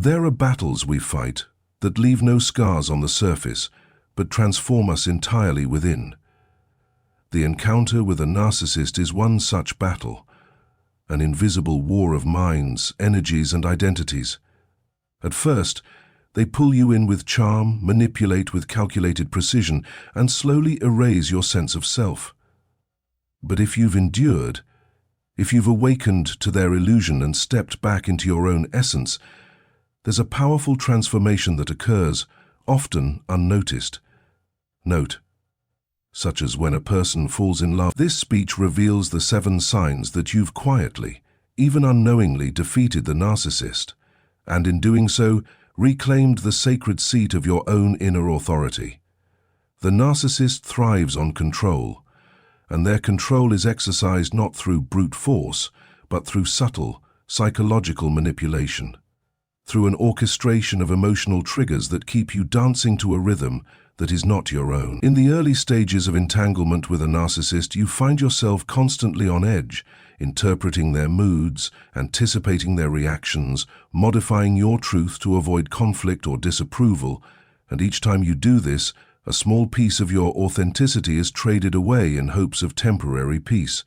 There are battles we fight that leave no scars on the surface, but transform us entirely within. The encounter with a narcissist is one such battle, an invisible war of minds, energies, and identities. At first, they pull you in with charm, manipulate with calculated precision, and slowly erase your sense of self. But if you've endured, if you've awakened to their illusion and stepped back into your own essence, there's a powerful transformation that occurs, often unnoticed. Note, such as when a person falls in love. This speech reveals the 7 signs that you've quietly, even unknowingly, defeated the narcissist, and in doing so, reclaimed the sacred seat of your own inner authority. The narcissist thrives on control, and their control is exercised not through brute force, but through subtle, psychological manipulation, through an orchestration of emotional triggers that keep you dancing to a rhythm that is not your own. In the early stages of entanglement with a narcissist, you find yourself constantly on edge, interpreting their moods, anticipating their reactions, modifying your truth to avoid conflict or disapproval, and each time you do this, a small piece of your authenticity is traded away in hopes of temporary peace.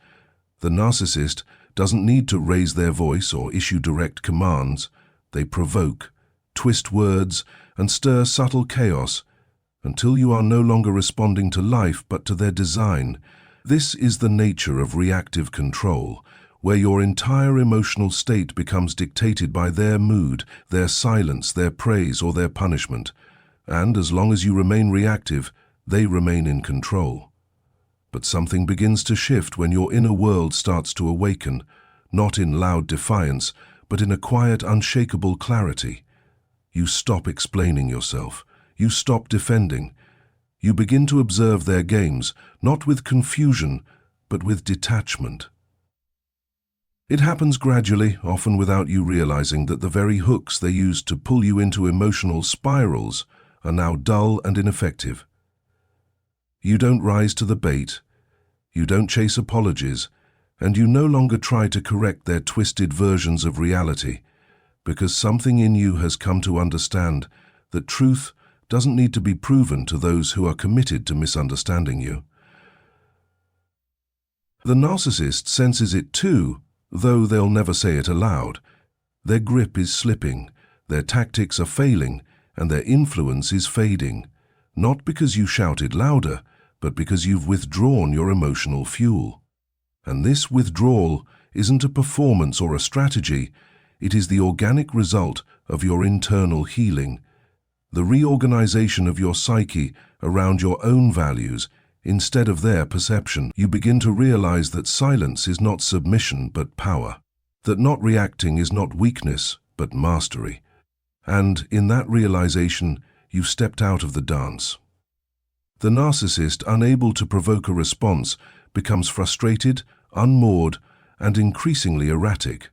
The narcissist doesn't need to raise their voice or issue direct commands. They provoke, twist words, and stir subtle chaos until you are no longer responding to life but to their design. This is the nature of reactive control, where your entire emotional state becomes dictated by their mood, their silence, their praise, or their punishment. And as long as you remain reactive, they remain in control. But something begins to shift when your inner world starts to awaken, not in loud defiance, but in a quiet, unshakable clarity. You stop explaining yourself. You stop defending. You begin to observe their games, not with confusion, but with detachment. It happens gradually, often without you realizing that the very hooks they used to pull you into emotional spirals are now dull and ineffective. You don't rise to the bait, you don't chase apologies, and you no longer try to correct their twisted versions of reality, because something in you has come to understand that truth doesn't need to be proven to those who are committed to misunderstanding you. The narcissist senses it too, though they'll never say it aloud. Their grip is slipping, their tactics are failing, and their influence is fading, not because you shouted louder, but because you've withdrawn your emotional fuel. And this withdrawal isn't a performance or a strategy, it is the organic result of your internal healing, the reorganization of your psyche around your own values instead of their perception. You begin to realize that silence is not submission but power, that not reacting is not weakness but mastery. And in that realization, you've stepped out of the dance. The narcissist, unable to provoke a response, becomes frustrated, unmoored, and increasingly erratic.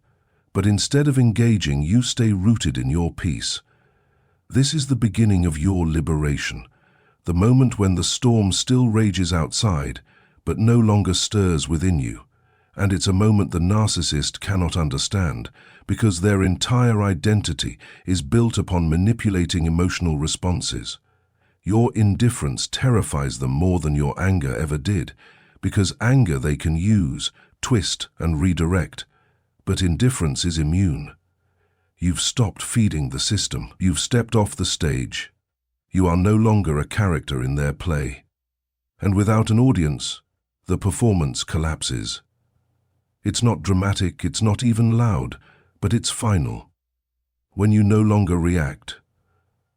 But instead of engaging, you stay rooted in your peace. This is the beginning of your liberation, the moment when the storm still rages outside, but no longer stirs within you. And it's a moment the narcissist cannot understand, because their entire identity is built upon manipulating emotional responses. Your indifference terrifies them more than your anger ever did, because anger they can use, twist, and redirect. But indifference is immune. You've stopped feeding the system. You've stepped off the stage. You are no longer a character in their play. And without an audience, the performance collapses. It's not dramatic, it's not even loud, but it's final. When you no longer react,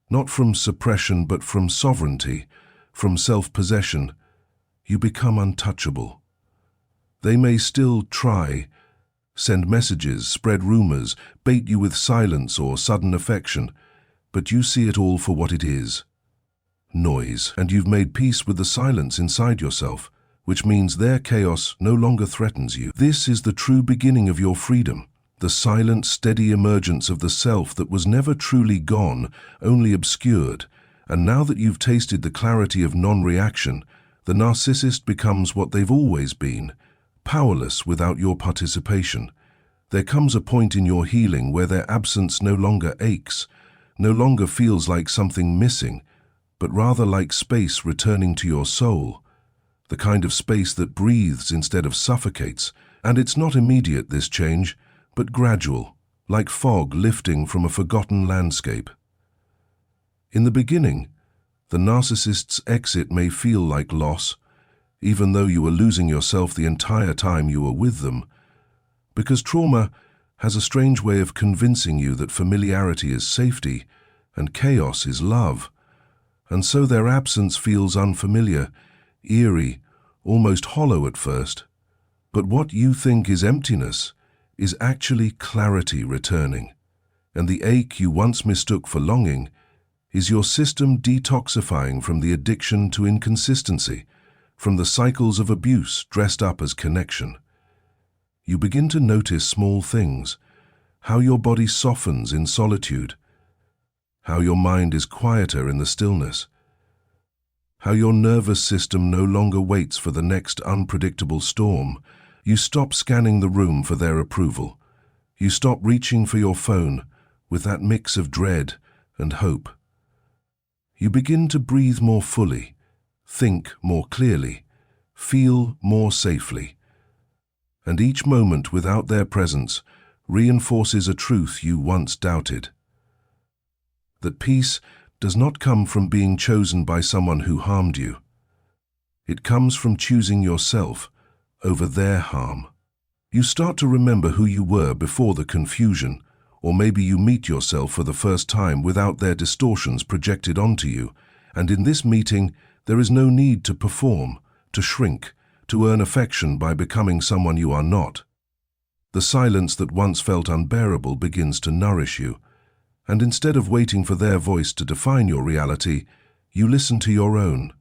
not from suppression but from sovereignty, from self-possession, you become untouchable. They may still try, send messages, spread rumors, bait you with silence or sudden affection, but you see it all for what it is. Noise. And you've made peace with the silence inside yourself, which means their chaos no longer threatens you. This is the true beginning of your freedom, the silent, steady emergence of the self that was never truly gone, only obscured. And now that you've tasted the clarity of non-reaction, the narcissist becomes what they've always been, powerless without your participation. There comes a point in your healing where their absence no longer aches, no longer feels like something missing, but rather like space returning to your soul, the kind of space that breathes instead of suffocates. And it's not immediate, this change, but gradual, like fog lifting from a forgotten landscape. In the beginning, the narcissist's exit may feel like loss, even though you were losing yourself the entire time you were with them, because trauma has a strange way of convincing you that familiarity is safety and chaos is love, and so their absence feels unfamiliar, eerie, almost hollow at first. But what you think is emptiness is actually clarity returning, and the ache you once mistook for longing is your system detoxifying from the addiction to inconsistency, from the cycles of abuse dressed up as connection. You begin to notice small things, how your body softens in solitude, how your mind is quieter in the stillness, how your nervous system no longer waits for the next unpredictable storm. You stop scanning the room for their approval. You stop reaching for your phone with that mix of dread and hope. You begin to breathe more fully, think more clearly, feel more safely. And each moment without their presence reinforces a truth you once doubted. That peace does not come from being chosen by someone who harmed you. It comes from choosing yourself over their harm. You start to remember who you were before the confusion, or maybe you meet yourself for the first time without their distortions projected onto you, and in this meeting there is no need to perform, to shrink, to earn affection by becoming someone you are not. The silence that once felt unbearable begins to nourish you, and instead of waiting for their voice to define your reality, you listen to your own,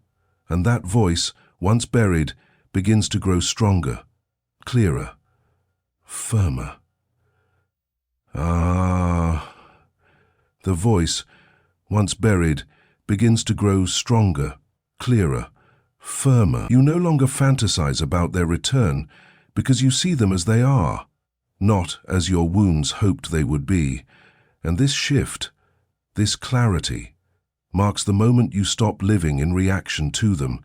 and that voice, once buried, begins to grow stronger, clearer, firmer. The voice, once buried, begins to grow stronger, clearer, firmer. You no longer fantasize about their return because you see them as they are, not as your wounds hoped they would be. And this shift, this clarity, marks the moment you stop living in reaction to them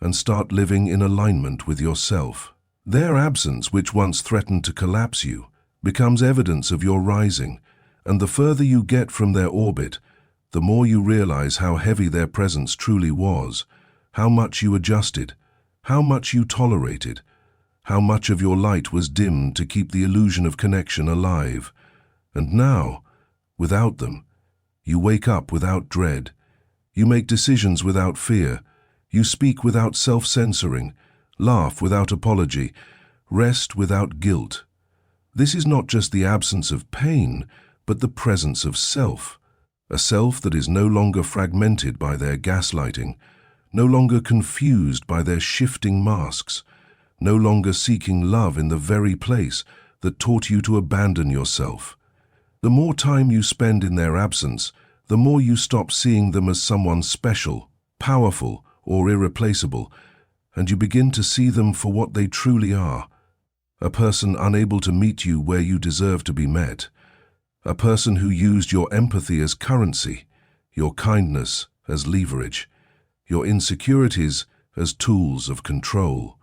and start living in alignment with yourself. Their absence, which once threatened to collapse you, becomes evidence of your rising, and the further you get from their orbit, the more you realize how heavy their presence truly was, how much you adjusted, how much you tolerated, how much of your light was dimmed to keep the illusion of connection alive. And now, without them, you wake up without dread, you make decisions without fear, you speak without self-censoring, laugh without apology, rest without guilt. This is not just the absence of pain, but the presence of self, a self that is no longer fragmented by their gaslighting, no longer confused by their shifting masks, no longer seeking love in the very place that taught you to abandon yourself. The more time you spend in their absence, the more you stop seeing them as someone special, powerful, or irreplaceable, and you begin to see them for what they truly are: a person unable to meet you where you deserve to be met, a person who used your empathy as currency, your kindness as leverage, your insecurities as tools of control.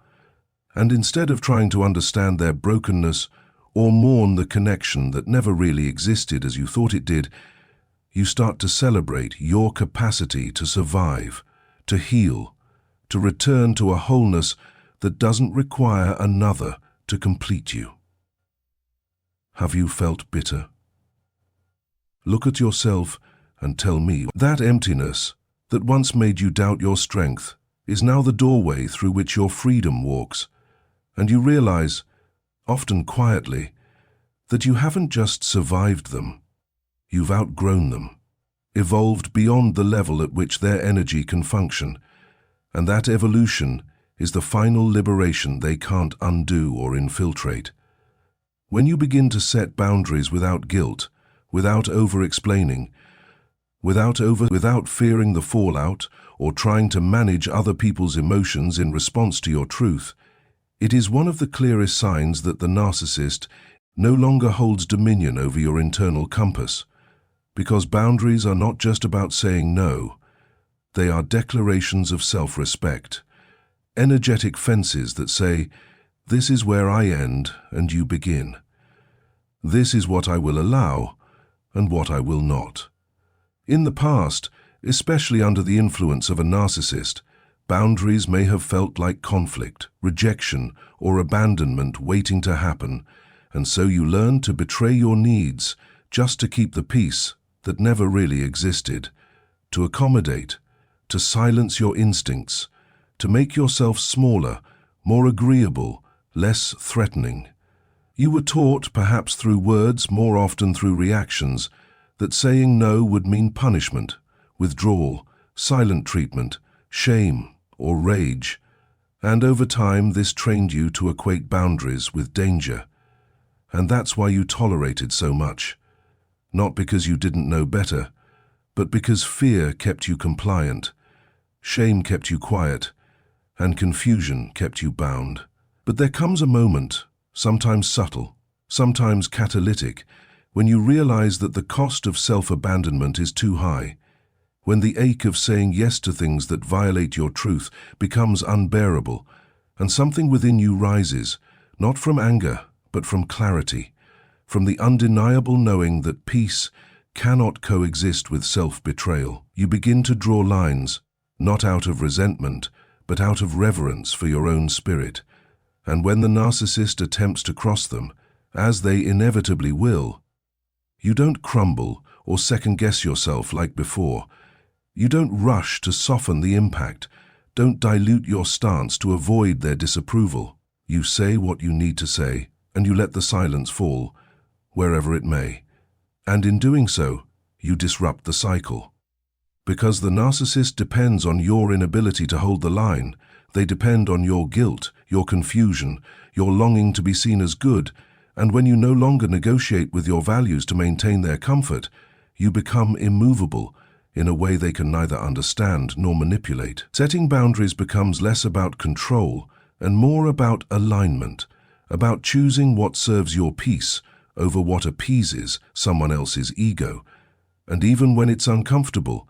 And instead of trying to understand their brokenness or mourn the connection that never really existed as you thought it did, you start to celebrate your capacity to survive, to heal, to return to a wholeness that doesn't require another to complete you. Have you felt bitter? Look at yourself and tell me that emptiness that once made you doubt your strength is now the doorway through which your freedom walks, and you realize, often quietly, that you haven't just survived them, you've outgrown them, evolved beyond the level at which their energy can function, and that evolution is the final liberation they can't undo or infiltrate. When you begin to set boundaries without guilt, without over-explaining, without fearing the fallout or trying to manage other people's emotions in response to your truth, it is one of the clearest signs that the narcissist no longer holds dominion over your internal compass, because boundaries are not just about saying no, they are declarations of self-respect, energetic fences that say, "This is where I end and you begin. This is what I will allow and what I will not." In the past, especially under the influence of a narcissist, boundaries may have felt like conflict, rejection, or abandonment waiting to happen, and so you learned to betray your needs just to keep the peace that never really existed, to accommodate, to silence your instincts, to make yourself smaller, more agreeable, less threatening. You were taught, perhaps through words, more often through reactions, that saying no would mean punishment, withdrawal, silent treatment, shame, or rage. And over time, this trained you to equate boundaries with danger. And that's why you tolerated so much. Not because you didn't know better, but because fear kept you compliant, shame kept you quiet, and confusion kept you bound. But there comes a moment, sometimes subtle, sometimes catalytic, when you realize that the cost of self-abandonment is too high, when the ache of saying yes to things that violate your truth becomes unbearable, and something within you rises, not from anger, but from clarity, from the undeniable knowing that peace cannot coexist with self-betrayal. You begin to draw lines, not out of resentment, but out of reverence for your own spirit. And when the narcissist attempts to cross them, as they inevitably will, you don't crumble or second-guess yourself like before. You don't rush to soften the impact, don't dilute your stance to avoid their disapproval. You say what you need to say, and you let the silence fall, wherever it may. And in doing so, you disrupt the cycle. Because the narcissist depends on your inability to hold the line, they depend on your guilt, your confusion, your longing to be seen as good, and when you no longer negotiate with your values to maintain their comfort, you become immovable in a way they can neither understand nor manipulate. Setting boundaries becomes less about control and more about alignment, about choosing what serves your peace over what appeases someone else's ego. And even when it's uncomfortable,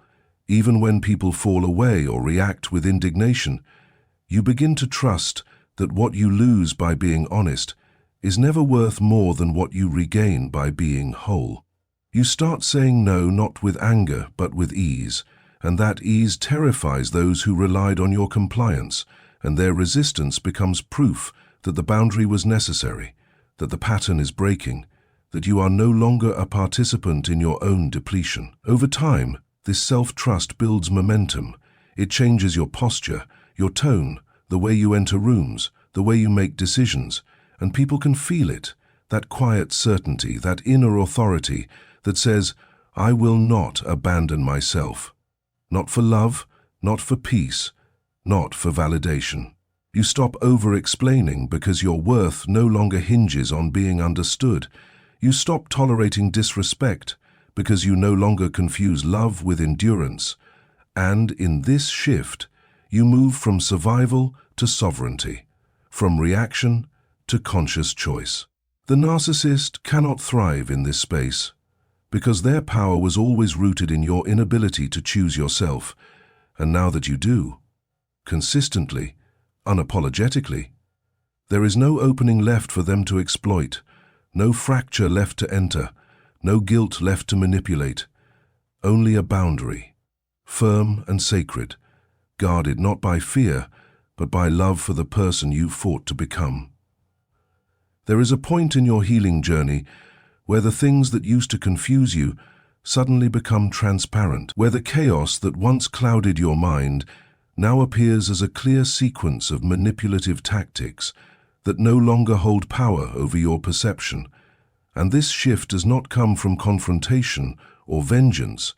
even when people fall away or react with indignation, you begin to trust that what you lose by being honest is never worth more than what you regain by being whole. You start saying no not with anger but with ease, and that ease terrifies those who relied on your compliance, and their resistance becomes proof that the boundary was necessary, that the pattern is breaking, that you are no longer a participant in your own depletion. Over time, this self-trust builds momentum. It changes your posture, your tone, the way you enter rooms, the way you make decisions, and people can feel it, that quiet certainty, that inner authority that says, "I will not abandon myself." Not for love, not for peace, not for validation. You stop over-explaining because your worth no longer hinges on being understood. You stop tolerating disrespect because you no longer confuse love with endurance. And in this shift, you move from survival to sovereignty, from reaction to conscious choice. The narcissist cannot thrive in this space because their power was always rooted in your inability to choose yourself. And now that you do, consistently, unapologetically, there is no opening left for them to exploit, no fracture left to enter, no guilt left to manipulate, only a boundary, firm and sacred, guarded not by fear, but by love for the person you fought to become. There is a point in your healing journey where the things that used to confuse you suddenly become transparent, where the chaos that once clouded your mind now appears as a clear sequence of manipulative tactics that no longer hold power over your perception. And this shift does not come from confrontation or vengeance,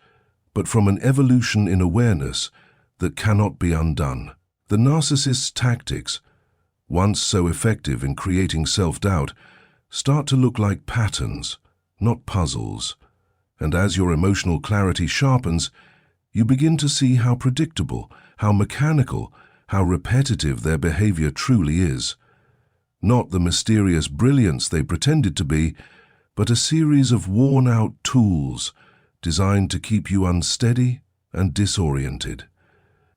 but from an evolution in awareness that cannot be undone. The narcissist's tactics, once so effective in creating self-doubt, start to look like patterns, not puzzles. And as your emotional clarity sharpens, you begin to see how predictable, how mechanical, how repetitive their behavior truly is. Not the mysterious brilliance they pretended to be, but a series of worn-out tools designed to keep you unsteady and disoriented.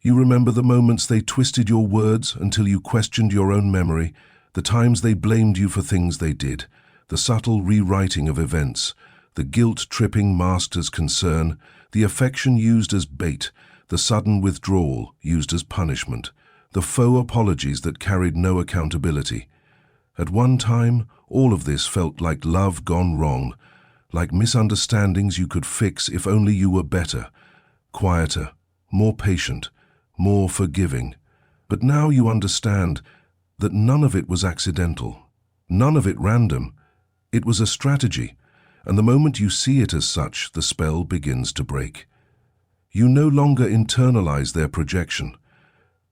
You remember the moments they twisted your words until you questioned your own memory, the times they blamed you for things they did, the subtle rewriting of events, the guilt-tripping masked as concern, the affection used as bait, the sudden withdrawal used as punishment, the faux apologies that carried no accountability. At one time, all of this felt like love gone wrong, like misunderstandings you could fix if only you were better, quieter, more patient, more forgiving. But now you understand that none of it was accidental, none of it random. It was a strategy, and the moment you see it as such, the spell begins to break. You no longer internalize their projection,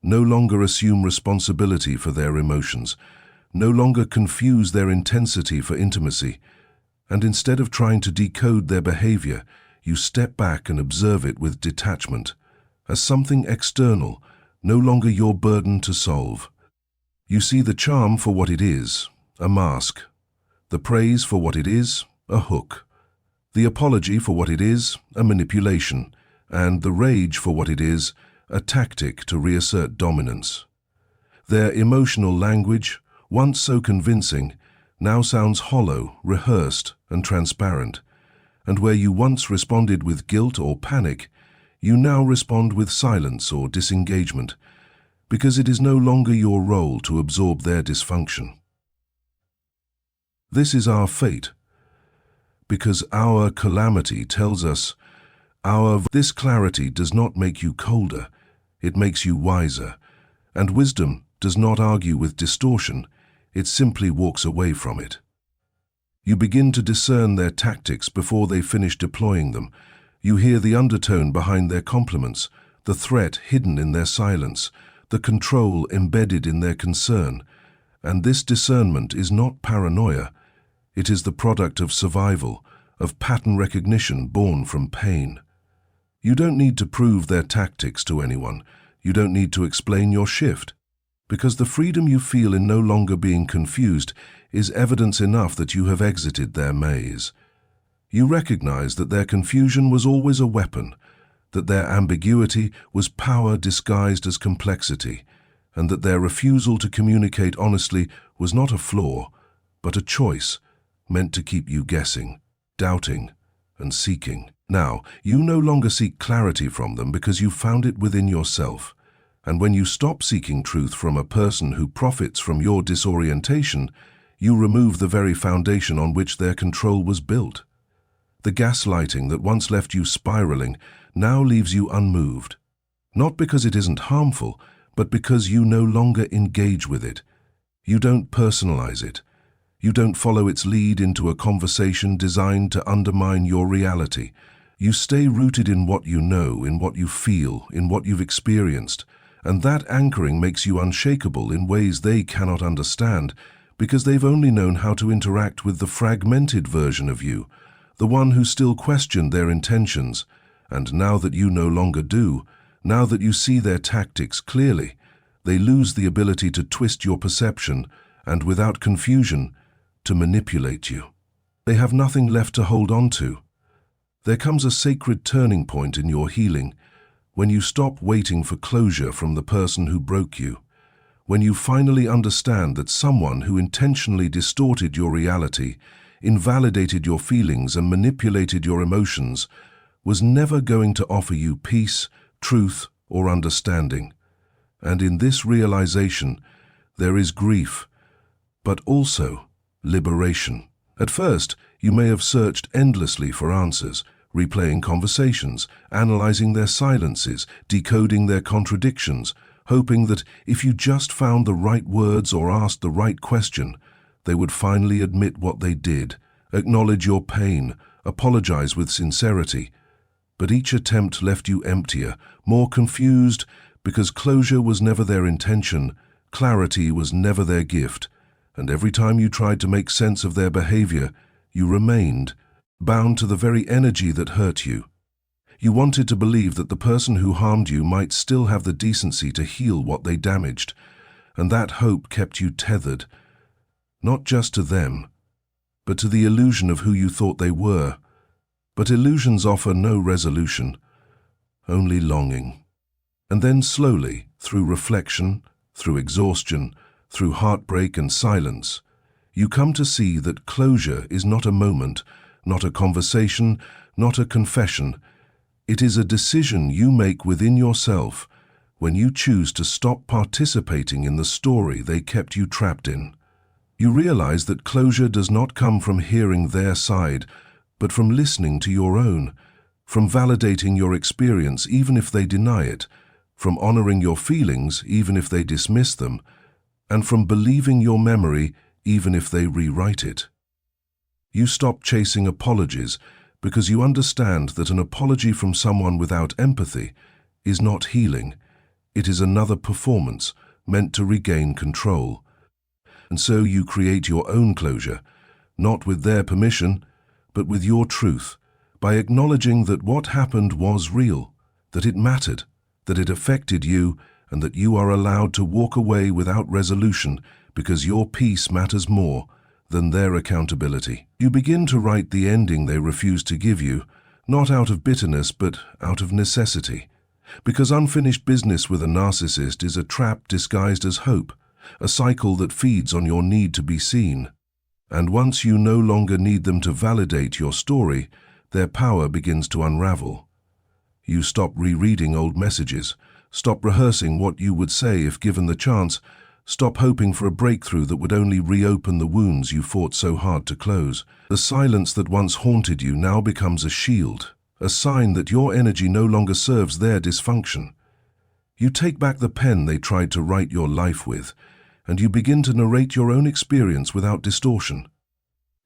no longer assume responsibility for their emotions, no longer confuse their intensity for intimacy, and instead of trying to decode their behavior, you step back and observe it with detachment, as something external, no longer your burden to solve. You see the charm for what it is, a mask, the praise for what it is, a hook, the apology for what it is, a manipulation, and the rage for what it is, a tactic to reassert dominance. Their emotional language, once so convincing, now sounds hollow, rehearsed, and transparent, and where you once responded with guilt or panic, you now respond with silence or disengagement, because it is no longer your role to absorb their dysfunction. This is our fate, because our calamity tells us this clarity does not make you colder, it makes you wiser, and wisdom does not argue with distortion, it simply walks away from it. You begin to discern their tactics before they finish deploying them. You hear the undertone behind their compliments, the threat hidden in their silence, the control embedded in their concern. And this discernment is not paranoia. It is the product of survival, of pattern recognition born from pain. You don't need to prove their tactics to anyone. You don't need to explain your shift, because the freedom you feel in no longer being confused is evidence enough that you have exited their maze. You recognize that their confusion was always a weapon, that their ambiguity was power disguised as complexity, and that their refusal to communicate honestly was not a flaw, but a choice meant to keep you guessing, doubting, and seeking. Now, you no longer seek clarity from them because you found it within yourself. And when you stop seeking truth from a person who profits from your disorientation, you remove the very foundation on which their control was built. The gaslighting that once left you spiraling now leaves you unmoved. Not because it isn't harmful, but because you no longer engage with it. You don't personalize it. You don't follow its lead into a conversation designed to undermine your reality. You stay rooted in what you know, in what you feel, in what you've experienced, and that anchoring makes you unshakable in ways they cannot understand, because they've only known how to interact with the fragmented version of you, the one who still questioned their intentions. And now that you no longer do, now that you see their tactics clearly, they lose the ability to twist your perception and, without confusion, to manipulate you. They have nothing left to hold on to. There comes a sacred turning point in your healing when you stop waiting for closure from the person who broke you, when you finally understand that someone who intentionally distorted your reality, invalidated your feelings, and manipulated your emotions was never going to offer you peace, truth, or understanding. And in this realization, there is grief, but also liberation. At first, you may have searched endlessly for answers, replaying conversations, analyzing their silences, decoding their contradictions, hoping that if you just found the right words or asked the right question, they would finally admit what they did, acknowledge your pain, apologize with sincerity. But each attempt left you emptier, more confused, because closure was never their intention, clarity was never their gift, and every time you tried to make sense of their behavior, you remained bound to the very energy that hurt you. You wanted to believe that the person who harmed you might still have the decency to heal what they damaged, and that hope kept you tethered. not just to them, but to the illusion of who you thought they were. But illusions offer no resolution, only longing. And then slowly, through reflection, through exhaustion, through heartbreak and silence, you come to see that closure is not a moment, not a conversation, not a confession. It is a decision you make within yourself when you choose to stop participating in the story they kept you trapped in. You realize that closure does not come from hearing their side, but from listening to your own, from validating your experience even if they deny it, from honoring your feelings even if they dismiss them, and from believing your memory even if they rewrite it. You stop chasing apologies because you understand that an apology from someone without empathy is not healing. It is another performance meant to regain control. And so you create your own closure, not with their permission, but with your truth, by acknowledging that what happened was real, that it mattered, that it affected you, and that you are allowed to walk away without resolution because your peace matters more than their accountability. You begin to write the ending they refuse to give you, not out of bitterness but out of necessity. Because unfinished business with a narcissist is a trap disguised as hope, a cycle that feeds on your need to be seen. And once you no longer need them to validate your story, their power begins to unravel. You stop rereading old messages, stop rehearsing what you would say if given the chance, stop hoping for a breakthrough that would only reopen the wounds you fought so hard to close. The silence that once haunted you now becomes a shield, a sign that your energy no longer serves their dysfunction. You take back the pen they tried to write your life with, and you begin to narrate your own experience without distortion.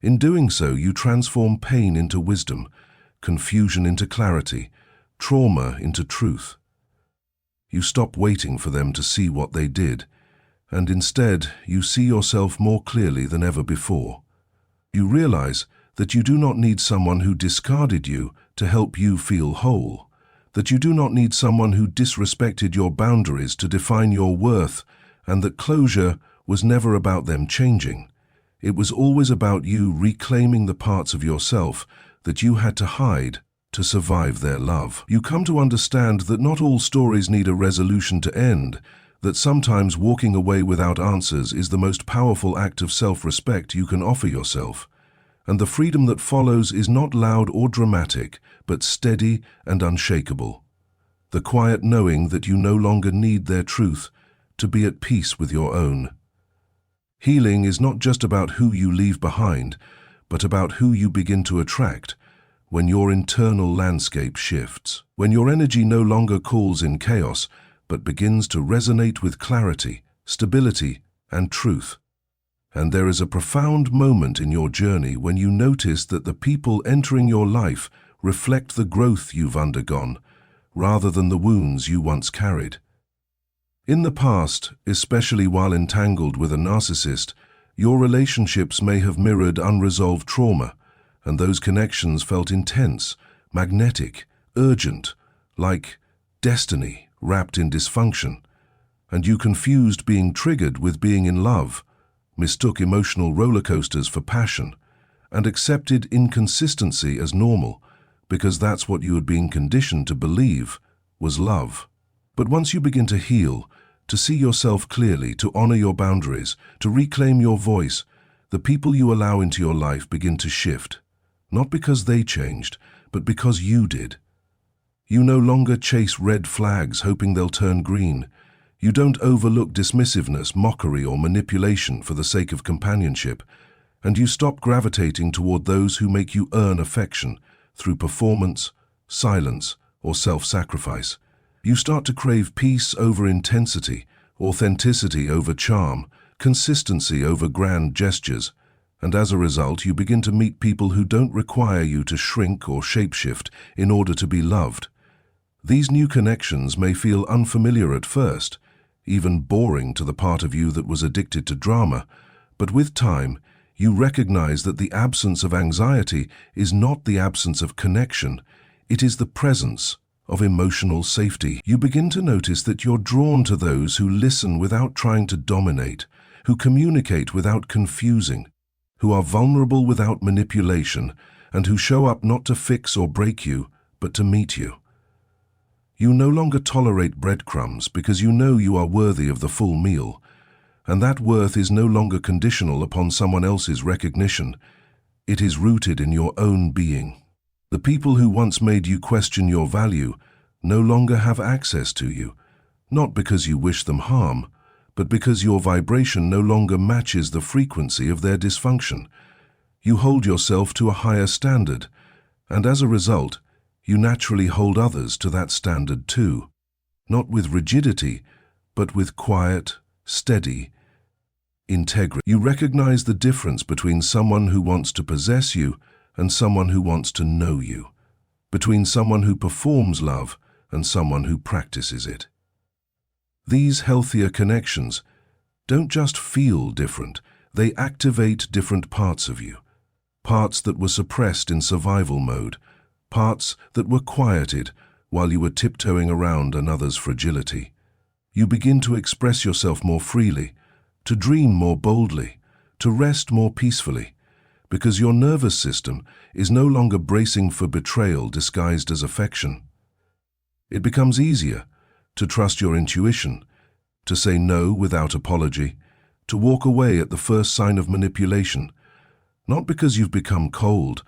In doing so, you transform pain into wisdom, confusion into clarity, trauma into truth. You stop waiting for them to see what they did, and instead you see yourself more clearly than ever before. You realize that you do not need someone who discarded you to help you feel whole, that you do not need someone who disrespected your boundaries to define your worth, and that closure was never about them changing. It was always about you reclaiming the parts of yourself that you had to hide to survive their love. You come to understand that not all stories need a resolution to end, that sometimes walking away without answers is the most powerful act of self-respect you can offer yourself. And the freedom that follows is not loud or dramatic, but steady and unshakable. The quiet knowing that you no longer need their truth to be at peace with your own. Healing is not just about who you leave behind, but about who you begin to attract when your internal landscape shifts, when your energy no longer calls in chaos, but begins to resonate with clarity, stability, and truth. And there is a profound moment in your journey when you notice that the people entering your life reflect the growth you've undergone, rather than the wounds you once carried. In the past, especially while entangled with a narcissist, your relationships may have mirrored unresolved trauma, and those connections felt intense, magnetic, urgent, like destiny wrapped in dysfunction. And you confused being triggered with being in love, mistook emotional roller coasters for passion, and accepted inconsistency as normal, because that's what you had been conditioned to believe was love. But once you begin to heal, to see yourself clearly, to honor your boundaries, to reclaim your voice, the people you allow into your life begin to shift, not because they changed, but because you did. You no longer chase red flags hoping they'll turn green. You don't overlook dismissiveness, mockery, or manipulation for the sake of companionship, and you stop gravitating toward those who make you earn affection through performance, silence, or self-sacrifice. You start to crave peace over intensity, authenticity over charm, consistency over grand gestures, and as a result you begin to meet people who don't require you to shrink or shapeshift in order to be loved. These new connections may feel unfamiliar at first, even boring to the part of you that was addicted to drama, but with time, you recognize that the absence of anxiety is not the absence of connection, it is the presence of emotional safety. You begin to notice that you're drawn to those who listen without trying to dominate, who communicate without confusing, who are vulnerable without manipulation, and who show up not to fix or break you, but to meet you. You no longer tolerate breadcrumbs because you know you are worthy of the full meal, and that worth is no longer conditional upon someone else's recognition. It is rooted in your own being. The people who once made you question your value no longer have access to you, not because you wish them harm, but because your vibration no longer matches the frequency of their dysfunction. You hold yourself to a higher standard, and as a result, you naturally hold others to that standard too, not with rigidity, but with quiet, steady integrity. You recognize the difference between someone who wants to possess you and someone who wants to know you, between someone who performs love and someone who practices it. These healthier connections don't just feel different, they activate different parts of you, parts that were suppressed in survival mode, parts that were quieted while you were tiptoeing around another's fragility. You begin to express yourself more freely, to dream more boldly, to rest more peacefully, because your nervous system is no longer bracing for betrayal disguised as affection. It becomes easier to trust your intuition, to say no without apology, to walk away at the first sign of manipulation, not because you've become cold,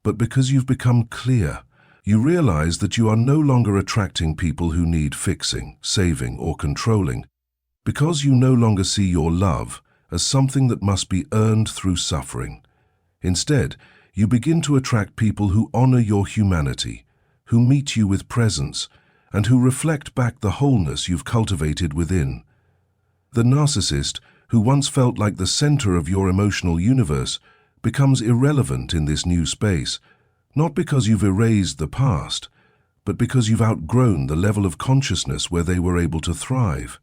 but because you've become clear. You realize that you are no longer attracting people who need fixing, saving, or controlling, because you no longer see your love as something that must be earned through suffering. Instead, you begin to attract people who honor your humanity, who meet you with presence, and who reflect back the wholeness you've cultivated within. The narcissist, who once felt like the center of your emotional universe, becomes irrelevant in this new space, not because you've erased the past, but because you've outgrown the level of consciousness where they were able to thrive.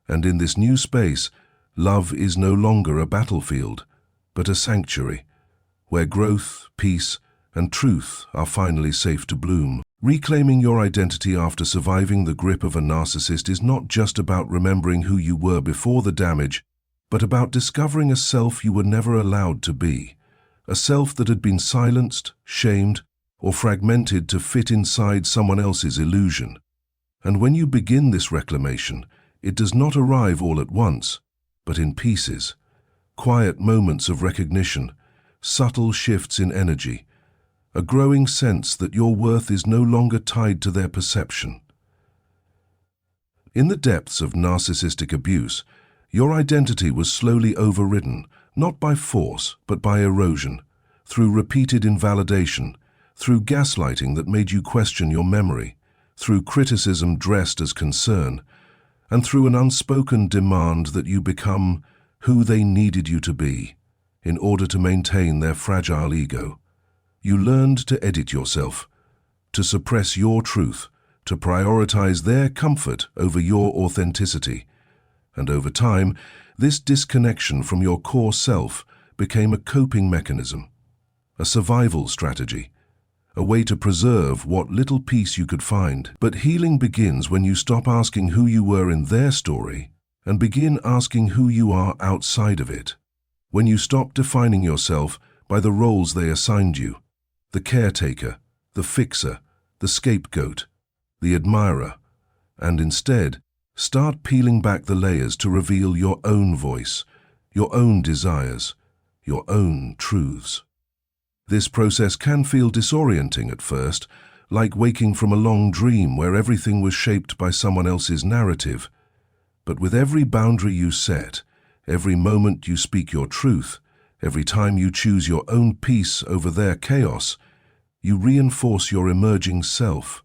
And in this new space, love is no longer a battlefield, but a sanctuary, where growth, peace, and truth are finally safe to bloom. Reclaiming your identity after surviving the grip of a narcissist is not just about remembering who you were before the damage, but about discovering a self you were never allowed to be, a self that had been silenced, shamed, or fragmented to fit inside someone else's illusion. And when you begin this reclamation, it does not arrive all at once, but in pieces, quiet moments of recognition, subtle shifts in energy, a growing sense that your worth is no longer tied to their perception. In the depths of narcissistic abuse, your identity was slowly overridden, not by force, but by erosion, through repeated invalidation, through gaslighting that made you question your memory, through criticism dressed as concern, and through an unspoken demand that you become who they needed you to be in order to maintain their fragile ego. You learned to edit yourself, to suppress your truth, to prioritize their comfort over your authenticity. And over time, this disconnection from your core self became a coping mechanism, a survival strategy, a way to preserve what little peace you could find. But healing begins when you stop asking who you were in their story and begin asking who you are outside of it. When you stop defining yourself by the roles they assigned you, the caretaker, the fixer, the scapegoat, the admirer, and instead start peeling back the layers to reveal your own voice, your own desires, your own truths. This process can feel disorienting at first, like waking from a long dream where everything was shaped by someone else's narrative. But with every boundary you set, every moment you speak your truth, every time you choose your own peace over their chaos, you reinforce your emerging self,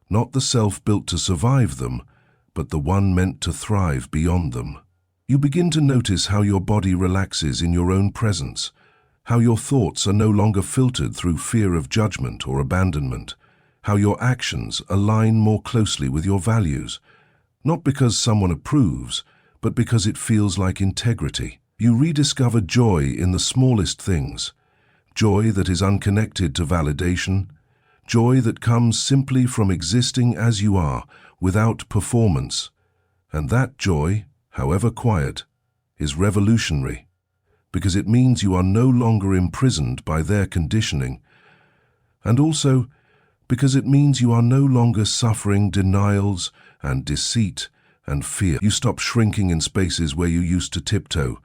not the self built to survive them, but the one meant to thrive beyond them. You begin to notice how your body relaxes in your own presence, how your thoughts are no longer filtered through fear of judgment or abandonment, how your actions align more closely with your values, not because someone approves, but because it feels like integrity. You rediscover joy in the smallest things, joy that is unconnected to validation, joy that comes simply from existing as you are, without performance. And that joy, however quiet, is revolutionary, because it means you are no longer imprisoned by their conditioning, and also because it means you are no longer suffering denials and deceit and fear. You stop shrinking in spaces where you used to tiptoe.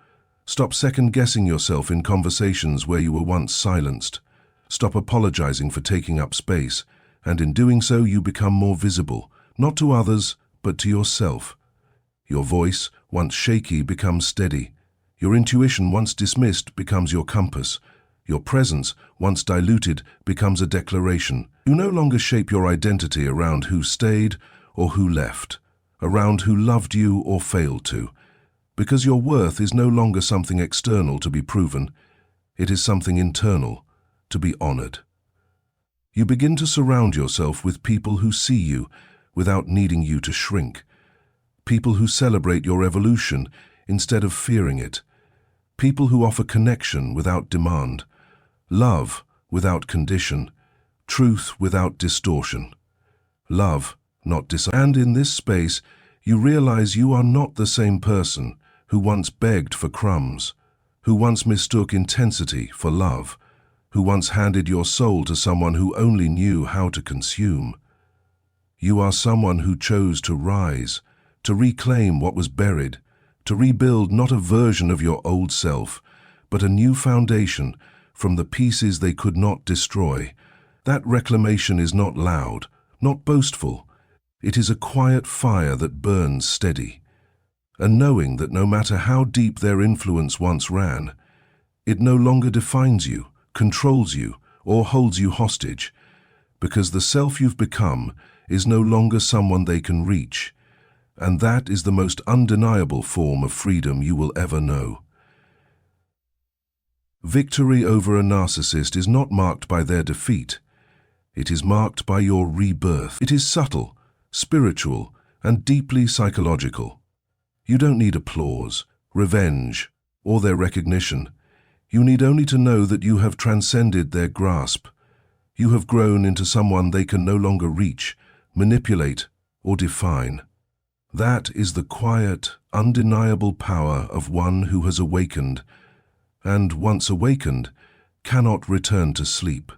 Stop second-guessing yourself in conversations where you were once silenced. Stop apologizing for taking up space, and in doing so you become more visible, not to others, but to yourself. Your voice, once shaky, becomes steady. Your intuition, once dismissed, becomes your compass. Your presence, once diluted, becomes a declaration. You no longer shape your identity around who stayed or who left, around who loved you or failed to, because your worth is no longer something external to be proven. It is something internal, to be honored. You begin to surround yourself with people who see you without needing you to shrink, people who celebrate your evolution instead of fearing it, people who offer connection without demand, love without condition, truth without distortion, love, not and in this space, you realize you are not the same person who once begged for crumbs, who once mistook intensity for love, who once handed your soul to someone who only knew how to consume. You are someone who chose to rise, to reclaim what was buried, to rebuild not a version of your old self, but a new foundation from the pieces they could not destroy. That reclamation is not loud, not boastful. It is a quiet fire that burns steady, a knowing that no matter how deep their influence once ran, it no longer defines you, controls you, or holds you hostage, because the self you've become is no longer someone they can reach, and that is the most undeniable form of freedom you will ever know. Victory over a narcissist is not marked by their defeat. It is marked by your rebirth. It is subtle, spiritual, and deeply psychological. You don't need applause, revenge, or their recognition. You need only to know that you have transcended their grasp. You have grown into someone they can no longer reach, manipulate, or define. That is the quiet, undeniable power of one who has awakened, and once awakened, cannot return to sleep.